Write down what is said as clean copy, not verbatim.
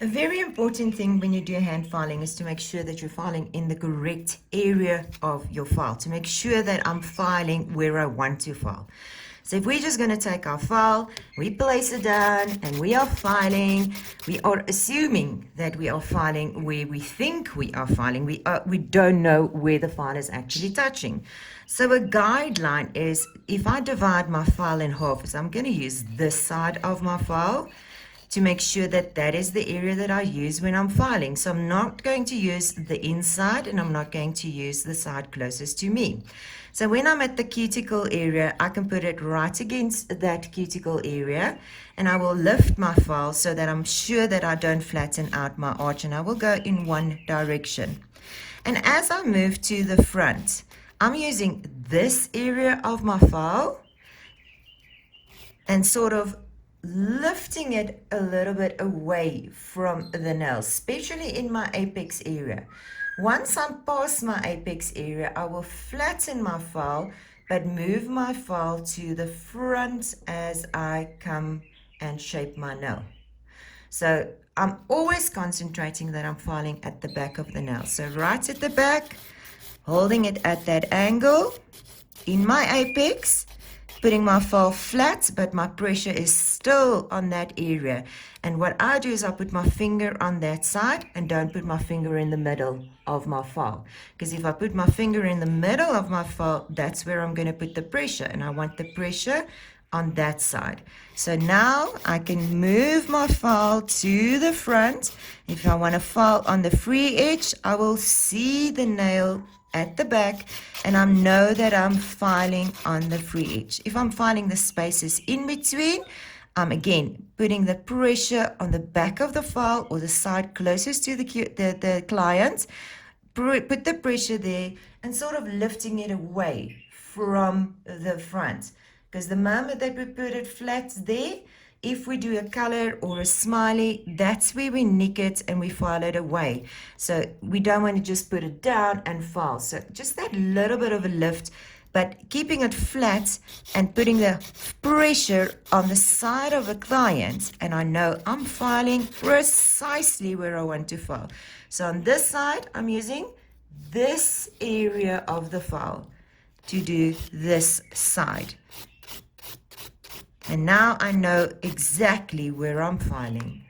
A very important thing when you do hand filing is to make sure that you're filing in the correct area of your file, to make sure that I'm filing where I want to file. So if we're just going to take our file, we place it down, and we are filing, we are assuming that we are filing where we think we are filing. We don't know where the file is actually touching. So a guideline is, if I divide my file in half, so I'm going to use this side of my file to make sure that that is the area that I use when I'm filing. So I'm not going to use the inside, and I'm not going to use the side closest to me. So when I'm at the cuticle area, I can put it right against that cuticle area, and I will lift my file so that I'm sure that I don't flatten out my arch, and I will go in one direction. And as I move to the front, I'm using this area of my file and sort of lifting it a little bit away from the nail, especially in my apex area. Once I'm past my apex area, I will flatten my file, but move my file to the front as I come and shape my nail. So I'm always concentrating that I'm filing at the back of the nail. So right at the back, holding it at that angle in my apex, putting my file flat, but my pressure is still on that area. And what I do is I put my finger on that side and don't put my finger in the middle of my file. Because if I put my finger in the middle of my file, that's where I'm going to put the pressure. And I want the pressure on that side. So now I can move my file to the front. If I want to file on the free edge, I will see the nail at the back, and I know that I'm filing on the free edge. If I'm filing the spaces in between, I'm again putting the pressure on the back of the file or the side closest to the client, put the pressure there and sort of lifting it away from the front. Because the moment that we put it flat there, if we do a color or a smiley, that's where we nick it and we file it away. So we don't want to just put it down and file. So just that little bit of a lift, but keeping it flat and putting the pressure on the side of a client. And I know I'm filing precisely where I want to file. So on this side, I'm using this area of the file to do this side. And now I know exactly where I'm filing.